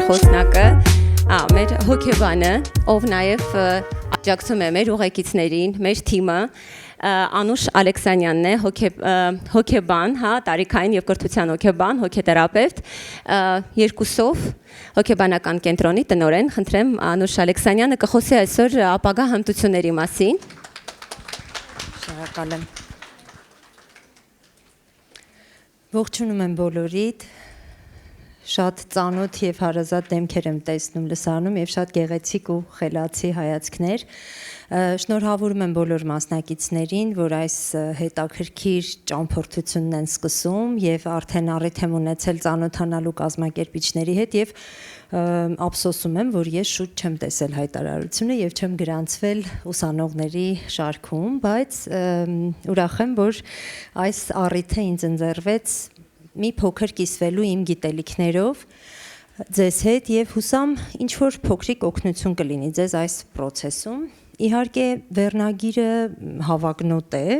խոսնակը, մեր հոգեբանը, ով նաև աջակցում է մեր ուղեկիցներին, մեր թիմը, Անուշ Ալեքսանյանն է, հոգեբան, տարիքային եւ կրթության հոգեբան, հոգեթերապևտ, երկուսով հոգեբանական կենտրոնի տնօրեն, խնդրեմ Անուշ Ալեքսանյանը կխոսի այսօր ապագա հմտությունների մասին։ Շնորհակալ եմ։ Ողջունում եմ բոլորիդ, շատ ծանոթ եւ հարազատ դեմքեր եմ տեսնում լսարանում եւ շատ գեղեցիկ ու խելացի հայացքներ։ Շնորհավորում եմ բոլոր մասնակիցներին, որ այս հետաքրքիր ճամփորդությունն են սկսում եւ արդեն առիթ եմ ունեցել ծանոթանալու կազմակերպիչների հետ եւ ափսոսում եմ, որ ես շուտ չեմ տեսել հայտարարությունը եւ չեմ գրանցվել ուսանողների շարքում, բայց ուրախ եմ, որ այս առիթը ինձ ընձեռվեց մի փոքր կիսվելու իմ գիտելիքներով ձեզ հետ եւ հուսամ ինչ որ փոքրիկ օգնություն կլինի ձեզ այս process-ում։ Իհարկե վերնագիրը հավակնոտ է,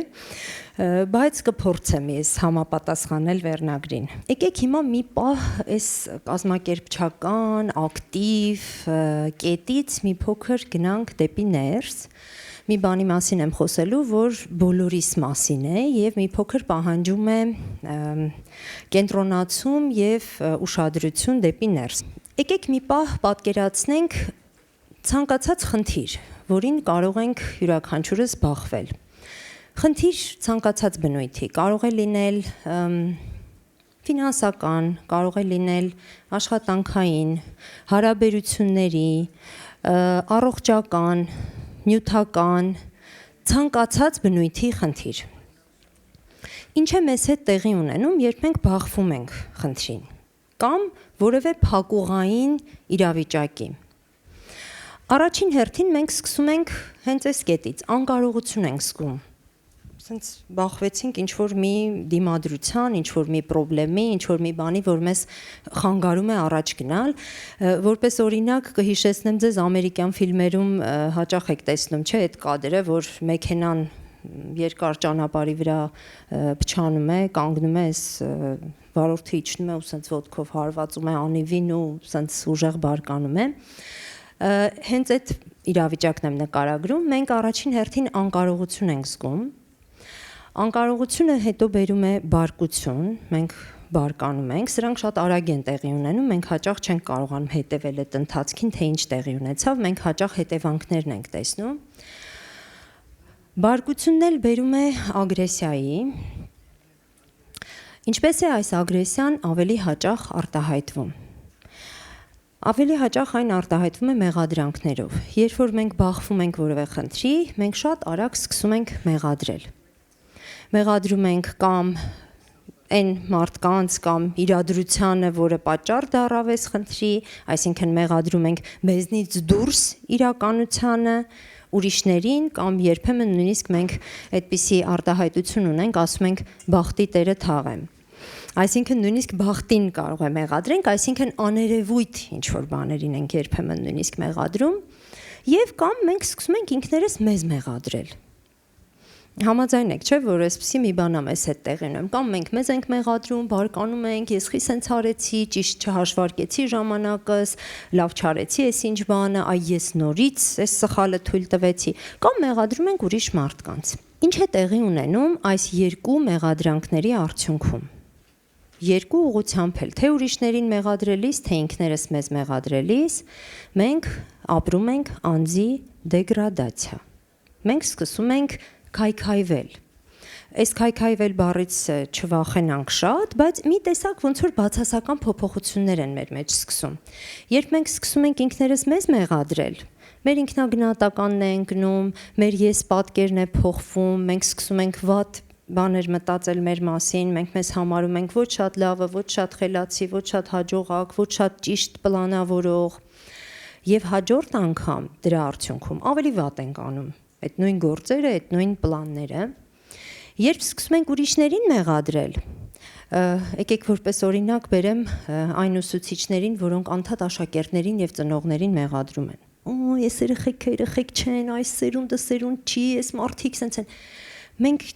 բայց կփորձեմ ես համապատասխանել վերնագրին։ Եկեք հիմա մի պահ այս կազմակերպչական, ակտիվ կետից մի փոքր գնանք դեպի ներս։ Մի բանի մասին եմ խոսելու, որ բոլորիս մասին է եւ մի փոքր պահանջում է կենտրոնացում եւ ուշադրություն դեպի ներս։ Եկեք մի պահ պատկերացնենք ցանկացած խնդիր, որին կարող ենք յուրաքանչյուրս բախվել։ Խնդիր ցանկացած բնույթի, կարող է լինել ֆինանսական, կարող է լինել աշխատանքային, հարաբերությունների, առողջական, նյութական, ցանկացած բնույթի խնդիր։ Ինչ է մեզ հետ տեղի ունենում, երբ մենք բախվում ենք խնդրին կամ որևէ փակուղային իրավիճակի։ Առաջին հերթին մենք սկսում ենք հենց այս կետից, անկարողություն ենք զգում։ Սենց բախվեցինք ինչ-որ մի դիմադրության, ինչ-որ մի խնդրի, ինչ-որ մի բանի, որ մեզ խանգարում է առաջ գնալ, որպես օրինակ կհիշեցնեմ ձեզ ամերիկյան ֆիլմերում հաճախ եք տեսնում, չէ՞, այդ կադրը, որ մեքենան երկար ճանապարհի վրա փչանում է, կանգնում է, այս վարորդը իջնում է ու սենց ոտքով հարվածում է անիվին ու սենց ուժեղ բարկանում է։ Հենց այդ իրավիճակն եմ նկարագրում, մենք առաջին հերթին անկարողություն ենք զգում։ Անկարողությունը հետո բերում է բարկություն, մենք բարկանում ենք, սրանք շատ արագ են տեղի ունենում, մենք հաճախ չենք կարողանում հետևել այդ ընթացքին, թե ինչ տեղի ունեցավ, մենք հաճախ հետևանքներն ենք տեսնում։ Բարկությունն էլ բերում է ագրեսիայի։ Ինչպես է այս ագրեսիան ավելի հաճախ արտահայտվում։ Ավելի հաճախ այն արտահայտվում է մեղադրանքներով։ Երբ որ մենք բախվում ենք որևէ խնդրի, մենք շատ արագ սկսում ենք մեղադրել։ Մեղադրում ենք կամ այն մարդկանց կամ իրադրությանը, որը պատճառ դառավ այս խնդրի, այսինքն մեղադրում ենք մեզնից դուրս իրականությանը, ուրիշներին կամ երբեմն նույնիսկ մենք այդպիսի արտահայտություն ունենք, ասում ենք բախտի տերը թաղեմ։ Այսինքն նույնիսկ բախտին կարող է մեղադրենք, այսինքն աներևույթ ինչ-որ բաներին ենք երբեմն նույնիսկ մեղադրում եւ կամ մենք սկսում ենք ինքներս մեզ մեղադրել։ Համաձայն եք, չէ՞, որ այսպեսի մի բան է մեզ հետ տեղի ունենում, կամ մենք մեզ ենք մեղադրում, բարկանում ենք, ես խի սենց արեցի, ճիշտ չհաշվարկեցի ժամանակս, լավ չարեցի այս ինչ բանը, այ ես նորից այս սխալը թույլ տվեցի, կամ մեղադրում ենք ուրիշ մարդկանց։ Ինչ է տեղի ունենում այս երկու մեղադրանքների արդյունքում։ Երկու ուղղությամբ էլ, թե ուրիշներին մեղադրելիս, թե ինքներս մեզ մեղադրելիս, մենք ապրում ենք անձի դեգրադացիա։ Մենք սկսում ենք քայքայվել։ Այս քայքայվել բառից չվախենանք շատ, բայց մի տեսակ ոնց որ բացասական փոփոխություններ են մեր մեջ սկսում։ Երբ մենք սկսում ենք ինքներս մեզ մեղադրել, մեր ինքնագնահատականն է ընկնում, մեր ես պատկերն է փոխվում, մենք սկսում ենք վատ բաներ մտածել մեր մասին, մենք մեզ համարում ենք ոչ շատ լավը, ոչ շատ խելացի, ոչ շատ հաջողակ, ոչ շատ ճիշտ պլանավորող եւ հաջորդ անգամ դրա արդյունքում ավելի վատ ենք անում այդ նույն գործերը, այդ նույն պլանները, երբ սկսում ենք ուրիշներին մեղադրել, եկեք որպես օրինակ բերեմ այն ուսուցիչներին, որոնք անդադ աշակերտներին եւ ծնողներին մեղադրում են։ Օ, ես երեխեք չեն, այս սերունդը սերունդ չի, այս մարդիկ սենց են։ Մենք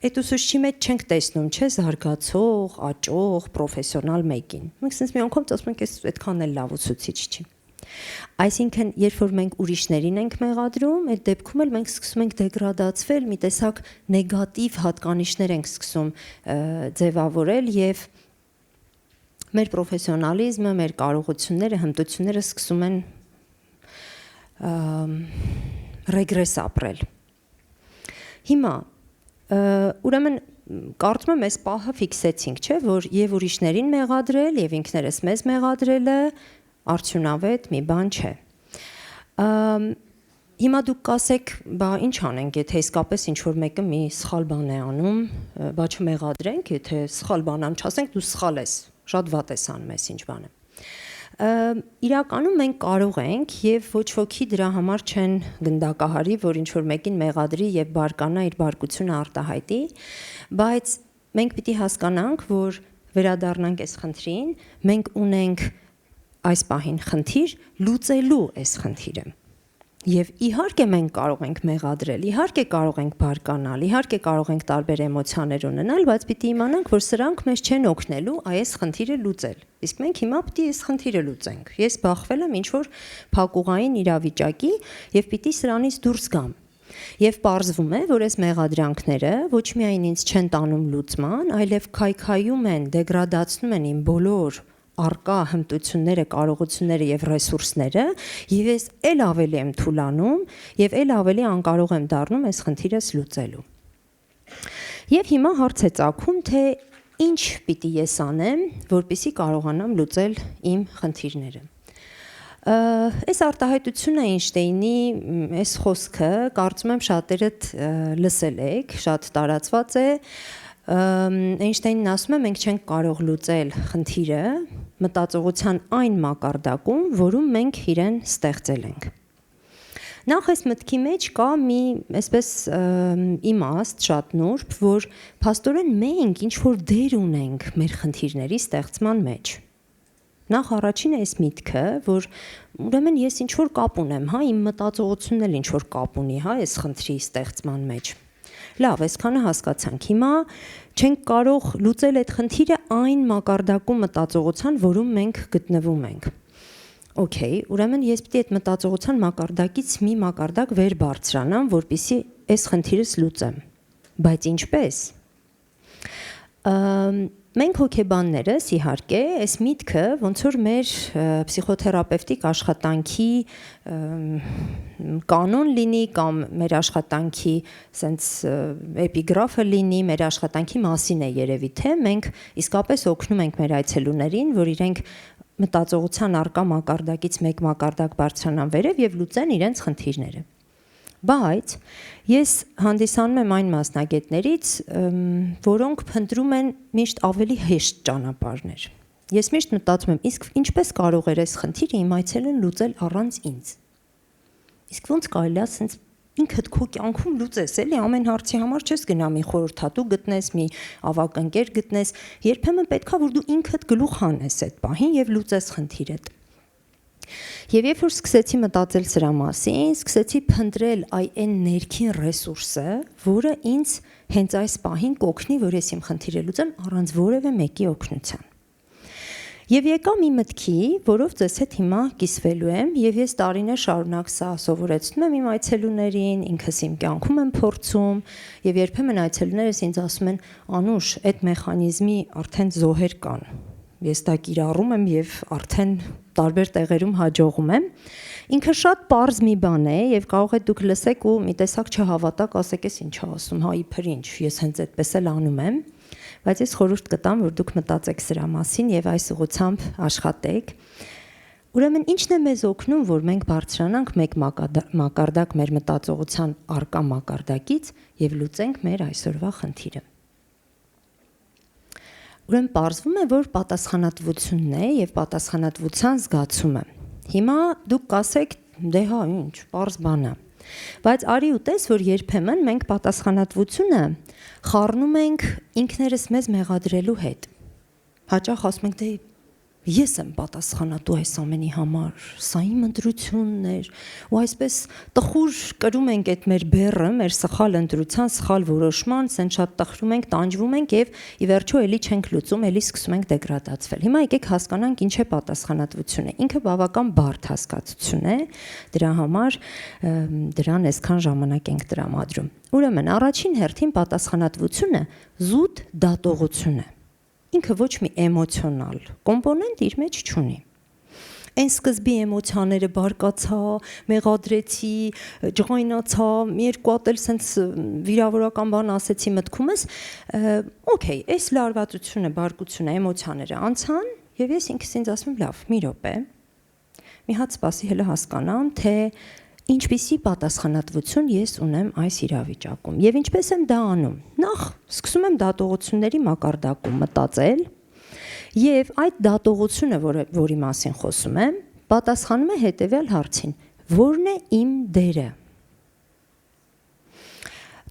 այդ ուսուցչի մեջ չենք տեսնում, չէ, զարգացող, աճող, պրոֆեսիոնալ մեկին։ Մենք sense մի անգամ ասում ենք, այս այդքան էլ լավ ուսուցիչ չի։ Այսինքն, երբ որ մենք ուրիշներին ենք մեղադրում, այդ դեպքում էլ մենք սկսում ենք դեգրադացվել, մի տեսակ նեգատիվ հատկանիշներ ենք սկսում ձևավորել եւ մեր պրոֆեսիոնալիզմը, մեր կարողությունները, հմտությունները սկսում են ռեգրես ապրել։ Հիմա ուրեմն կարծում եմ այս պահը ֆիքսեցինք, չէ, որ եւ ուրիշներին մեղադրել եւ ինքներս մեզ մեղադրելը արդյունավետ մի բան չէ։ Հիմա դուք կասեք, բա ինչ անենք, եթե իսկապես ինչ որ մեկը մի սխալ բան է անում, բա չմեղադրենք, եթե սխալ բան անում, չասենք դու սխալ ես, շատ վատ ես անում, ես ինչ բան է։ Իրականում մենք կարող ենք եւ ոչ ոքի դրա համար չեն գնդակահարի, որ ինչ որ մեկին մեղադրի եւ բարկանա իր բարկությունը արտահայտի, բայց մենք պիտի հասկանանք, որ վերադառնանք այս խնդրին, մենք ունենք այս պահին խնդիր լուծելու այս խնդիրը։ Եվ իհարկե մենք կարող ենք մեղադրել, իհարկե կարող ենք բարկանալ, իհարկե կարող ենք տարբեր էմոցիաներ ունենալ, բայց պիտի իմանանք, որ սրանք մեզ չեն օգնելու այս խնդիրը լուծել։ Իսկ մենք հիմա պիտի այս խնդիրը լուծենք։ Ես բախվել եմ ինչ-որ փակուղային իրավիճակի եւ պիտի սրանից դուրս գամ։ Եվ պարզվում է, որ այս մեղադրանքները ոչ միայն ինձ չեն տանում լուծման, այլև քայքայում են, դեգրադացնում են իմ բոլոր արկա հմտությունները, կարողությունները եւ ռեսուրսները, եւ ես ել ավելի եմ թուլանում եւ ել ավելի անկարող եմ դառնում այս խնդիրս լուծելու։ Եվ հիմա հարց է ծագում, թե ինչ պիտի ես անեմ, որպեսզի կարողանամ լուծել իմ խնդիրները։ Այս արտահայտությունը Էյնշտեյնի այս խոսքը, կարծում եմ շատերդ լսել եք, շատ տարածված է։ Էյնշտեյնն ասում է, մենք չենք կարող լուծել խնդիրը մտածողության այն մակարդակում, որում մենք իրեն ստեղծել ենք։ Նախ այս մտքի մեջ կա մի այսպես իմաստ շատ նուրբ, որ փաստորեն մենք ինչ որ դեր ունենք մեր խնդիրների ստեղծման մեջ։ Նախ առաջինը այս միտքը, որ ուրեմն ես ինչ որ կապ ունեմ, հա, իմ մտածողությունն էլ ինչ որ կապ ունի, հա, այս խնդրի ստեղծման մեջ։ Լավ, այսքանը հասկացանք։ Հիմա չենք կարող լուծել այդ խնդիրը այն մակարդակում մտածողության, որում մենք գտնվում ենք։ Okay, ուրեմն ես պիտի այդ մտածողության մակարդակից մի մակարդակ վեր բարձրանամ, որպեսզի այս խնդիրս լուծեմ։ Բայց ինչպես։ Մենք հոգեբաններս իհարկե այս միտքը ոնց որ մեր պսիխոթերապևտիկ աշխատանքի կանոն լինի կամ մեր աշխատանքի սենց էպիգրաֆը լինի, մեր աշխատանքի մասին է երևի թե մենք իսկապես օգնում ենք մեր այցելուներին, որ իրենք մտածողության արկա մակարդակից մեկ մակարդակ բարձրանան վերև եւ լուծեն իրենց խնդիրները։ Բայց ես հանդիսանում եմ այն մասնագետներից, որոնք փնտրում են միշտ ավելի հեշտ ճանապարհներ։ Ես միշտ մտածում եմ, իսկ ինչպես կարող էր այս խնդիրը իմ այցելուն լուծել առանց ինձ։ Իսկ ոնց կարելի է ասենց ինքդ քո կյանքում լուծես, էլի ամեն հարցի համար չես գնա մի խորհրդատու գտնես, մի ավակ ընկեր գտնես, երբեմն պետքա որ դու ինքդ գլուխ հանես այդ պահին եւ լուծես խնդիրդ։ Եվ երբ որ սկսեցի մտածել սրա մասին, սկսեցի փնտրել այն ներքին ռեսուրսը, որը ինձ հենց այս պահին կօգնի, որ ես իմ խնդիրը լուծեմ առանց որևէ մեկի օգնության։ Եվ եկա մի մտքի, որով ձեզ հետ հիմա կիսվելու եմ, եւ ես տարիներ շարունակ սա սովորեցնում եմ իմ այցելուներին, ինքս իմ կյանքում եմ փորձում, եւ երբեմն այցելուներս ինձ ասում են՝ «Անուշ, այդ մեխանիզմի արդեն զոհեր կան»։ Ես դա կիրառում եմ եւ արդեն տարբեր տեղերում հաջողում եմ։ Ինքը շատ պարզ մի բան է եւ կարող եք դուք լսեք ու մի տեսակ չհավատաք, ասեք, «Էս ինչ է ասում, հա իբր ինչ, ես հենց այդպես էլ անում եմ»։ Բայց ես խորհուրդ կտամ, որ դուք մտածեք սրա մասին եւ այս ուղղությամբ աշխատեք։ Ուրեմն ինչն է մեզ օգնում, որ մենք բարձրանանք մեկ մակարդակ մեր մտածողության արկա մակարդակից եւ լուծենք մեր այսօրվա խնդիրը։ Ուրեմն պարզվում է, որ պատասխանատվությունն է եւ պատասխանատվության զգացումը։ Հիմա դուք կասեք, դե հա, ինչ, պարզ բան է։ Բայց արի ու տես, որ երբեմն մենք պատասխանատվությունը խառնում ենք ինքներս մեզ մեղադրելու հետ։ Հաճախ ասում ենք, դե ես եմ պատասխանատու այս ամենի համար, սա իմ ընտրությունն էր, ու այսպես տխուր կրում ենք այդ մեր բեռը, մեր սխալ ընտրության, սխալ որոշման, սեն շատ տխրում ենք, տանջվում ենք եւ ի վերջո էլի չենք լուծում, էլի սկսում ենք դեգրադացվել։ Հիմա եկեք հասկանանք ինչ է պատասխանատվությունը։ Ինքը բավական բարդ հասկացություն է, դրա համար դրան այսքան ժամանակ ենք տրամադրում։ Ուրեմն առաջին հերթին պատասխանատվությունը զուտ դատողություն է։ Ինքը ոչ մի էմոցիոնալ կոմպոնենտ իր մեջ չունի։ Այն սկզբի էմոցիաները բարկացա, մեղադրեցի, ջղայնացա, մի երկու հատ էլ սենց վիրավորական բան ասեցի մտքումս, օքեյ, այս լարվածությունը, բարկությունը, էմոցիաները անցան, եւ ես ինքս ինձ ասում եմ, լավ, մի րոպե, մի հատ սպասի հələ հասկանամ, թե ինչպիսի պատասխանատվություն ես ունեմ այս իրավիճակում եւ ինչպես եմ դա անում։ Նախ սկսում եմ դատողությունների մակարդակում մտածել եւ այդ դատողությունը, որի մասին խոսում եմ, պատասխանում է հետեւյալ հարցին. որն է իմ դերը։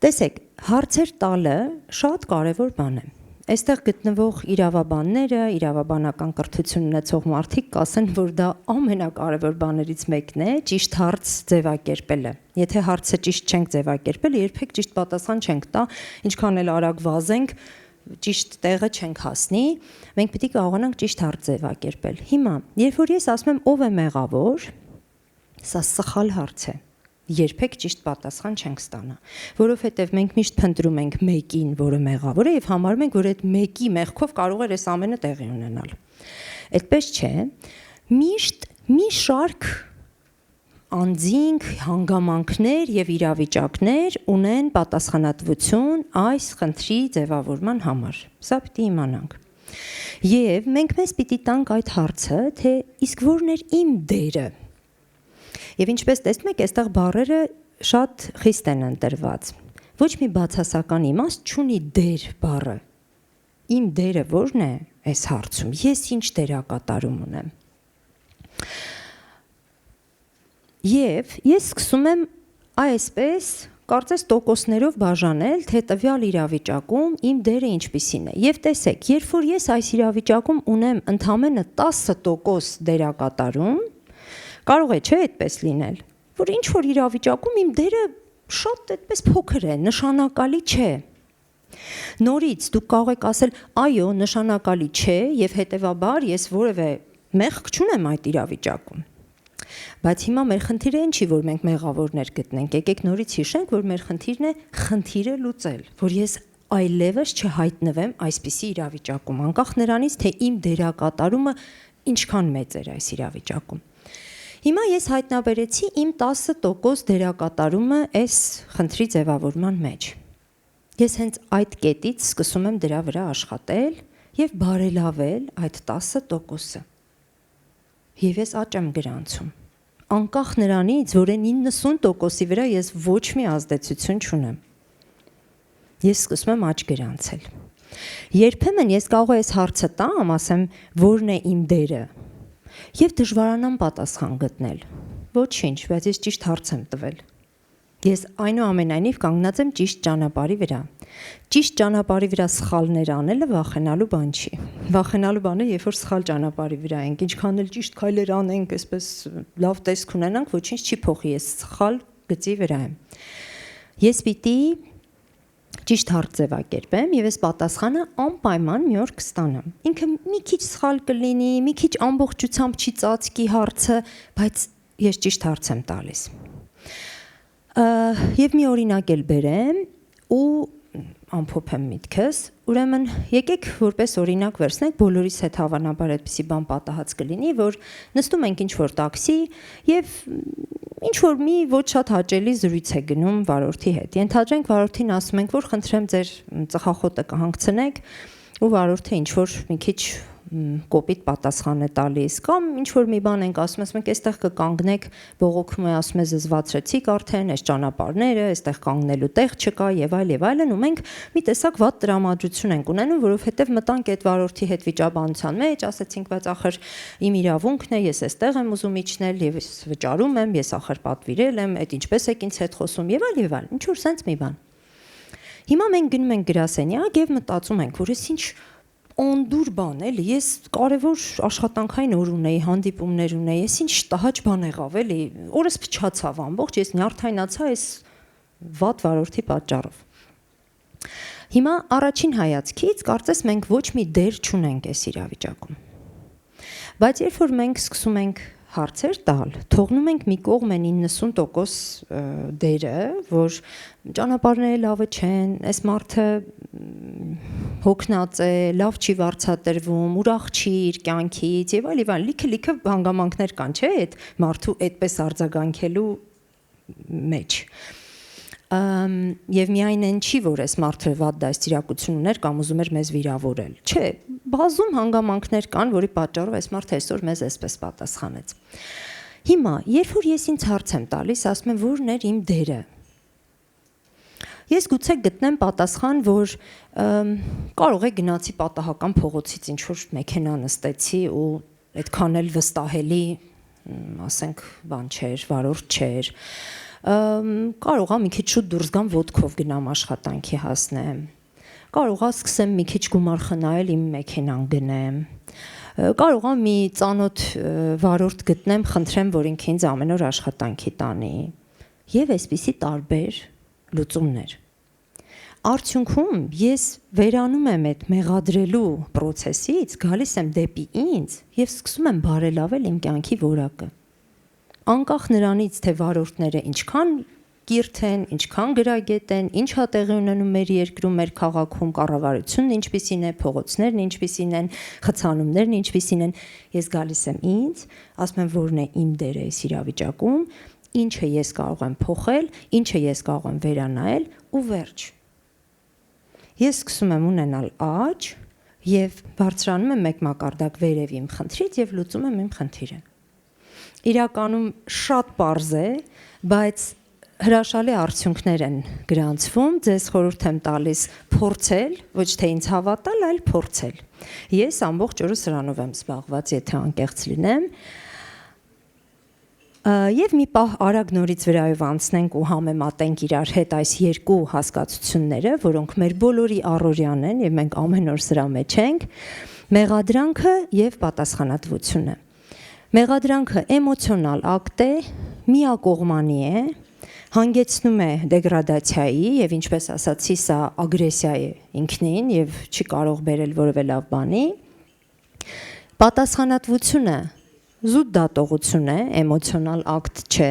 Տեսեք, հարցեր տալը շատ կարեւոր բան է։ Այստեղ գտնվող իրավաբանները, իրավաբանական կրթություն ունեցող մարդիկ կասեն, որ դա ամենակարևոր բաներից մեկն է, ճիշտ հարց ձևակերպելը։ Եթե հարցը ճիշտ չենք ձևակերպել, երբեք ճիշտ պատասխան չենք տա, ինչքան էլ արագ վազենք, ճիշտ տեղը չենք հասնի, մենք պիտի կարողանանք ճիշտ հարց ձևակերպել։ Հիմա, երբ որ ես ասում եմ ով է մեղավոր, սա սխալ հարց է։ Երբեք ճիշտ պատասխան չենք ստանա, որովհետև մենք միշտ փնտրում ենք մեկին, որը մեղավոր է եւ համարում ենք, որ այդ մեկի մեղքով կարող է այս ամենը տեղի ունենալ։ Այդպես չէ, միշտ մի շարք անձինք, հանգամանքներ եւ իրավիճակներ ունեն պատասխանատվություն այս խնդրի ձևավորման համար։ Սա պիտի իմանանք։ Եվ մենք մեզ պիտի տանք այդ հարցը, թե իսկ որն էր իմ դերը։ Եվ ինչպես տեսնում եք, այստեղ բառերը շատ խիստ են ընտրված։ Ոչ մի բացասական իմաստ չունի դեր բառը։ Իմ դերը ո՞րն է այս հարցում։ Ես ինչ դերակատարում ունեմ։ Եվ ես սկսում եմ այսպես կարծես տոկոսներով բաժանել, թե տվյալ իրավիճակում իմ դերը ինչպիսին է։ Եվ տեսեք, երբ որ ես այս իրավիճակում ունեմ ընդամենը 10% դերակատարում, կարող է չէ այդպես լինել, որ ինչ որ իրավիճակում իմ դերը շատ այդպես փոքր է, նշանակալի չէ։ Նորից դուք կարող եք ասել, այո, նշանակալի չէ եւ հետեւաբար ես որևէ մեղք չունեմ այդ իրավիճակում։ Բայց հիմա մեր խնդիրը ինչ չի, որ մենք մեղավորներ գտնենք։ Եկեք նորից հիշենք, որ մեր խնդիրն է խնդիրը լուծել, որ ես այլևս չհայտնվեմ այսպիսի իրավիճակում, անկախ նրանից, թե իմ դերակատարումը ինչքան մեծ էր այս իրավիճակում։ Հիմա ես հայտնաբերեցի իմ 10% դերակատարումը այս խնդրի ձևավորման մեջ։ Ես հենց այդ կետից սկսում եմ դրա վրա աշխատել եւ բարելավել այդ 10%-ը։ Եվ ես աճ եմ գրանցում։ Անկախ նրանից, որ այն 90%-ի վրա ես ոչ մի ազդեցություն չունեմ։ Ես սկսում եմ աճ գրանցել։ Երբեմն ես կարող եմ այս հարցը տամ, ասեմ, որն է իմ դերը, եւ դժվարանամ պատասխան գտնել։ Ոչինչ, բայց ես ճիշտ հարց եմ տվել։ Ես այնուամենայնիվ կանգնած եմ ճիշտ ճանապարհի վրա։ Ճիշտ ճանապարհի վրա սխալներ անելը վախենալու բան չի։ Վախենալու բանը, երբ որ սխալ ճանապարհի վրա ենք, ինչքան էլ ճիշտ քայլեր անենք, այսպես լավ տեսք ունենանք, ոչինչ չի փոխի, ես սխալ գծի վրա եմ։ Ես պիտի ճիշտ հարց ձևակերպեմ եւ այս պատասխանը անպայման մի օր կստանամ։ Ինքը մի քիչ սխալ կլինի, մի քիչ ամբողջությամբ չի ծածկի հարցը, բայց ես ճիշտ հարց եմ տալիս։ Եվ մի օրինակ էլ բերեմ ու ամփոփեմ միտքս, ուրեմն եկեք որպես օրինակ վերցնենք, բոլորիս հետ հավանաբար այդպիսի բան պատահած կլինի, որ նստում ենք ինչ-որ տաքսի եւ ինչ-որ մի ոչ շատ հաճելի զրույց է գնում վարորդի հետ։ Ենթադրենք վարորդին ասում ենք, որ խնդրեմ ձեր ծխախոտը կհանգցնեք, ու վարորդը ինչ-որ մի քիչ կոպիտ պատասխան է տալիս, կամ ինչ-որ մի բան ենք ասում, ասում ենք, այստեղ կկանգնեք, բողոքում է, ասում է, զզվացրեցիք արդեն, այս ճանապարհները, այստեղ կանգնելու տեղ չկա եւ այլն, ու մենք մի տեսակ վատ տրամադրություն ենք ունենում, որովհետեւ մտանք այդ վարորդի հետ վիճաբանության մեջ, ասեցինք, բայց ախր իմ իրավունքն է, ես այստեղ եմ ուզում իջնել եւ ես վճարում եմ, ես ախր պատվիրել եմ, այդ ինչպես եք ինձ հետ խոսում եւ այլն, ինչ որ sense մի բան։ Հիմա մենք գնում ենք գրասենյակ եւ մտածում ենք, որ ես ինչ օնդուր բան էլի, ես կարևոր աշխատանքային օր ունեի, հանդիպումներ ունեի, ես ինչ տհաճ բան եղավ էլի, օրս փչացավ ամբողջ, ես նյարդայնացա այս վատ վարորդի պատճառով։ Հիմա առաջին հայացքից կարծես մենք ոչ մի դեր չունենք այս իրավիճակում։ Բայց երբ որ մենք սկսում ենք հարցեր տալ, թողնում ենք մի կողմ են 90% դերը, որ ճանապարհները լավը չեն, այս մարդը հոգնած է, լավ չի վարձատրվում, ուրախ չի իր կյանքից եւ այլն, լիքը հանգամանքներ կան, չէ՞, այդ մարդու այդպես արձագանքելու մեջ։ Եվ միայն այն չի, որ այս մարդը վատ դաստիարակություն ուներ կամ ուզում էր մեզ վիրավորել։ Չէ, բազում հանգամանքներ կան, որի պատճառով այս մարդը այսօր մեզ այսպես պատասխանեց։ Հիմա, երբ որ ես ինձ հարց եմ տալիս, ասում եմ, որն էր իմ դերը։ Ես գուցե գտնեմ պատասխան, որ կարող է գնացի պատահական փողոցից ինչ որ մեքենա նստեցի ու այդքան էլ վստահելի, ասենք, բան չէր, վարորդ չէր։ Կարողա մի քիչ շուտ դուրս գամ ոտքով գնամ աշխատանքի հասնեմ, կարողա սկսեմ մի քիչ գումար խնայել իմ մեքենան գնեմ, կարողա մի ծանոթ վարորդ գտնեմ, խնդրեմ, որ ինքը ինձ ամեն օր աշխատանքի տանի եւ այսպիսի տարբեր լուծումներ։ Արդյունքում ես վերանում եմ այդ մեղադրելու process-ից, գալիս եմ դեպի ինձ եւ սկսում եմ բարելավել իմ կյանքի որակը։ Անկախ նրանից, թե վարորդները ինչքան կիրթ են, ինչքան գրագետ են, ինչ ա տեղի ունենում մեր երկրում, մեր քաղաքում, կառավարությունն ինչպիսին է, փողոցներն ինչպիսին են, խցանումներն ինչպիսին են, ես գալիս եմ ինձ, ասում եմ, որն է իմ դերը այս իրավիճակում, ինչը ես կարող եմ փոխել, ինչը ես կարող եմ վերանայել ու վերջ։ Ես սկսում եմ ունենալ աճ եւ բարձրանում եմ մեկ մակարդակ վերև իմ խնդրից եւ լուծում եմ իմ խնդիրը։ Իրականում շատ պարզ է, բայց հրաշալի արդյունքներ են գրանցվում, ձեզ խորհուրդ եմ տալիս փորձել, ոչ թե ինձ հավատալ, այլ փորձել։ Ես ամբողջ օրը սրանով եմ զբաղված, եթե անկեղծ լինեմ։ Եվ մի պահ արագ նորից վրայով անցնենք ու համեմատենք իրար հետ այս երկու հասկացությունները, որոնք մեր բոլորի առօրյան են եւ մենք ամեն օր սրա մեջ ենք, մեղադրանքը եւ պատասխանատվությունը։ Մեղադրանքը էմոցիոնալ ակտ է, միակողմանի է, հանգեցնում է դեգրադացիայի եւ ինչպես ասացի, սա ագրեսիա է ինքնին եւ չի կարող բերել որևէ լավ բանի։ Պատասխանատվությունը զուտ դատողություն է, էմոցիոնալ ակտ չէ,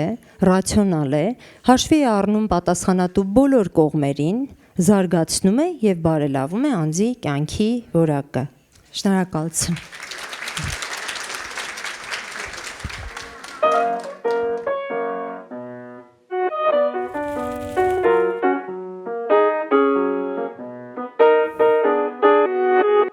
ռացիոնալ է, հաշվի է առնում պատասխանատու բոլոր կողմերին, զարգացնում է եւ բարելավում է անձի կյանքի որակը։ Շնորհակալություն։